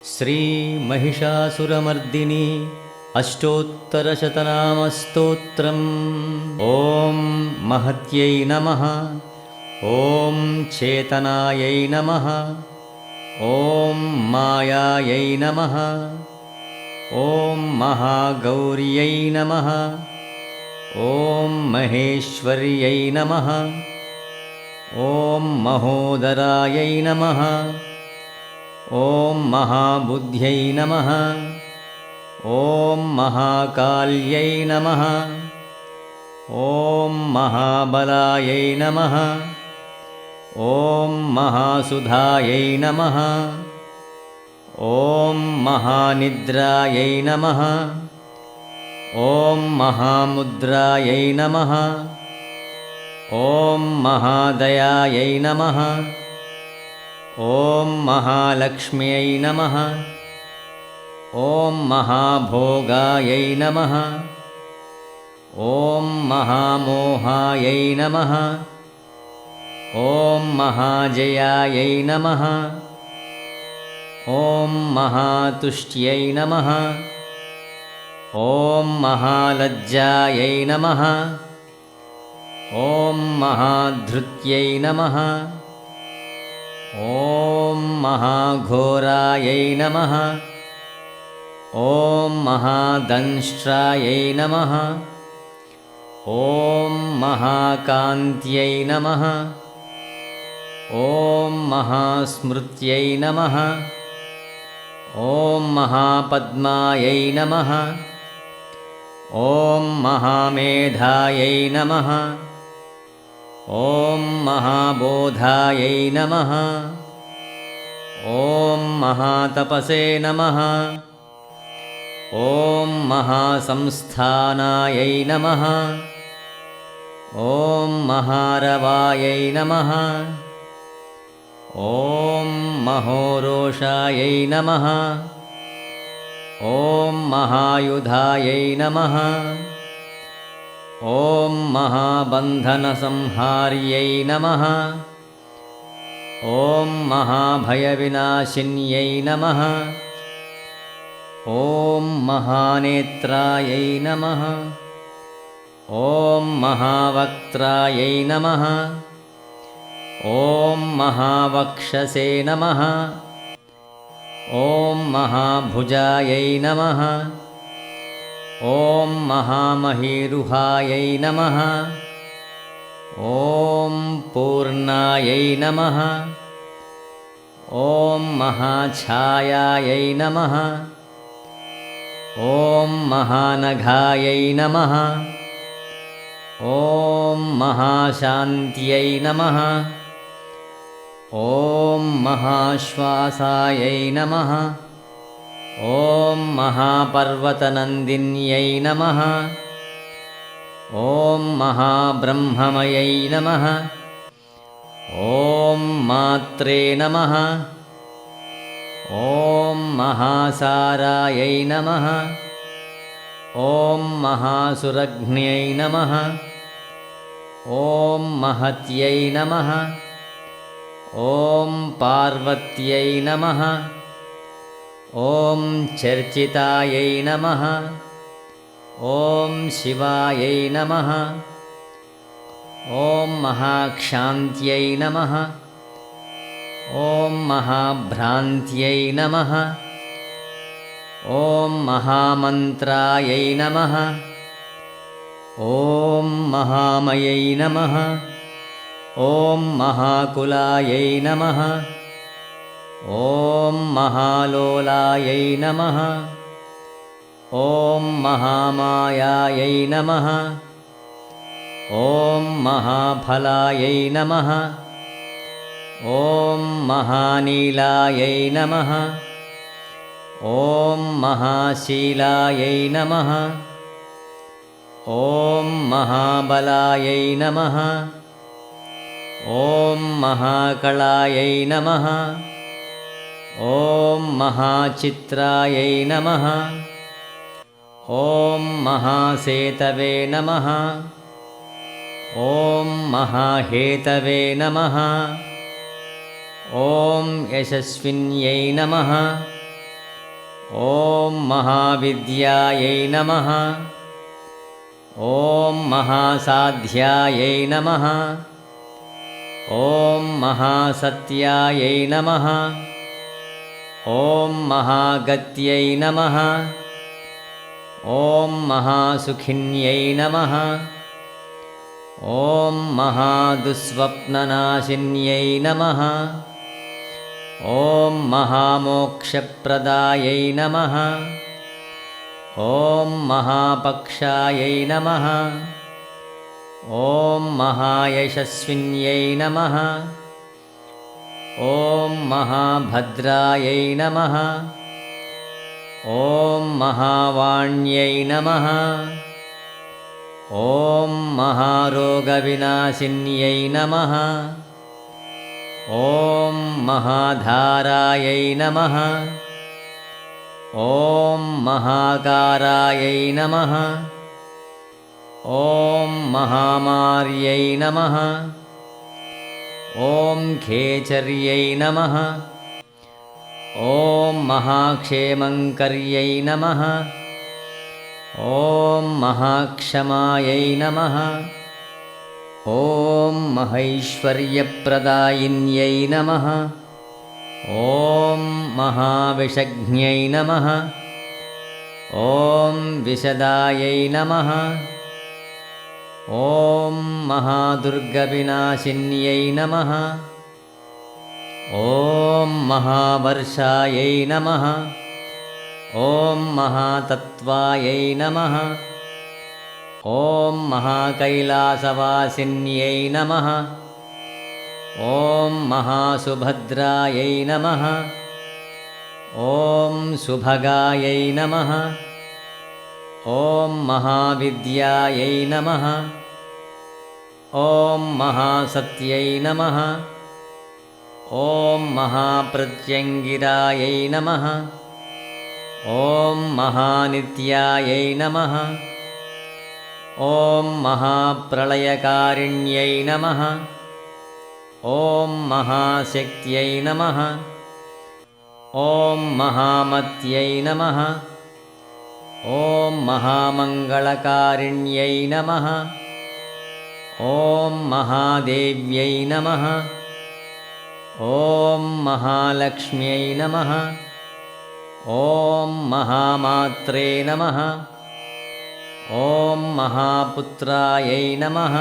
श्रीमहिषासुरमर्दिनी अष्टोत्तरशतनामस्तोत्रम्। ॐ महत्यै नमः। ॐ चेतनायै नमः। ॐ मायायै नमः। ॐ महागौर्यै नमः। ॐ महेश्वर्यै नमः। ॐ महोदरायै नमः। ॐ महाबुद्ध्यै नमः। ॐ महाकाल्यै नमः। ॐ महाबलायै नमः। ॐ महासुधायै नमः। ॐ महानिद्रायै नमः। ॐ महामुद्रायै नमः। ॐ महादयायै नमः। ॐ महालक्ष्म्यै नमः। ॐ महाभोगायै नमः। ॐ महामोहायै नमः। ॐ महाजयायै नमः। ॐ महातुष्ट्यै नमः। ॐ महालज्जायै नमः। ॐ महाधृत्यै नमः। ॐ महाघोरायै नमः। ॐ महादंष्ट्रायै नमः। ॐ महाकान्त्यै नमः। ॐ महास्मृत्यै नमः। ॐ महापद्मायै नमः। ॐ महामेधायै नमः। ॐ महाबोधायै नमः। ॐ महातपसे नमः। ॐ महासंस्थानायै नमः। ॐ महारवायै नमः। ॐ महोरोषायै नमः। ॐ महायुधायै नमः। ॐ महाबन्धनसंहार्यै नमः। ॐ महाभयविनाशिन्यै नमः। ॐ महानेत्रायै नमः। ॐ महावक्त्रायै नमः। ॐ महावक्षसे नमः। ॐ महाभुजायै नमः। ॐ महामहीरुहायै नमः। ॐ पूर्णायै नमः। ॐ महाछायायै नमः। ॐ महानघायै नमः। ॐ महाशान्त्यै नमः। ॐ महाश्वासायै नमः। ॐ महापर्वतनन्दिन्यै नमः। ॐ महाब्रह्ममयै नमः। ॐ मात्रे नमः। ॐ महासारायै नमः। ॐ महासुरघ्न्यै नमः। ॐ महत्यै नमः। ॐ पार्वत्यै नमः। ॐ चर्चितायै नमः। ॐ शिवायै नमः। ॐ महाक्षान्त्यै नमः। ॐ महाभ्रान्त्यै नमः। ॐ महामन्त्रायै नमः। ॐ महामयै नमः। ॐ महाकुलायै नमः। ॐ महालोलायै नमः। ॐ महामायायै नमः। ॐ महाफलायै नमः। ॐ महानीलायै नमः। ॐ महाशीलायै नमः। ॐ महाबलायै नमः। ॐ महाकलायै नमः। ॐ महाचित्रायै नमः। ॐ महासेतवे नमः। ॐ महाहेतवे नमः। ॐ यशस्विन्यै नमः। ॐ महाविद्यायै नमः। ॐ महासाध्यायै नमः। ॐ महासत्यायै नमः। ॐ महागत्यै नमः। ॐ महासुखिन्यै नमः। ॐ महादुःस्वप्ननाशिन्यै नमः। ॐ महामोक्षप्रदायै नमः। ॐ महापक्षायै नमः। ॐ महायशस्विन्यै नमः। ॐ महाभद्रायै नमः। ॐ महावाण्यै नमः। ॐ महारोगविनाशिन्यै नमः। ॐ महाधारायै नमः। ॐ महाकारायै नमः। ॐ महामार्यै नमः। ॐ खेचर्यै नमः। ॐ महाक्षेमङ्कर्यै नमः। ॐ महाक्षमायै नमः। ॐ महैश्वर्यप्रदायिन्यै नमः। ॐ महाविषज्ञै नमः। ॐ विशदायै नमः। ॐ महादुर्गविनाशिन्यै नमः। ॐ महावर्षायै नमः। ॐ महातत्त्वायै नमः। ॐ महाकैलासवासिन्यै नमः। ॐ महासुभद्रायै नमः। ॐ सुभगायै नमः। ॐ महाविद्यायै नमः। ॐ महासत्यै नमः। ॐ महाप्रत्यङ्गिरायै नमः। ॐ महानित्यायै नमः। ॐ महाप्रलयकारिण्यै नमः। ॐ महाशक्त्यै नमः। ॐ महामत्यै नमः। ॐ महामङ्गलकारिण्यै नमः। ॐ महादेव्यै नमः। ॐ महालक्ष्म्यै नमः। ॐ महामात्रे नमः। ॐ महापुत्रायै नमः।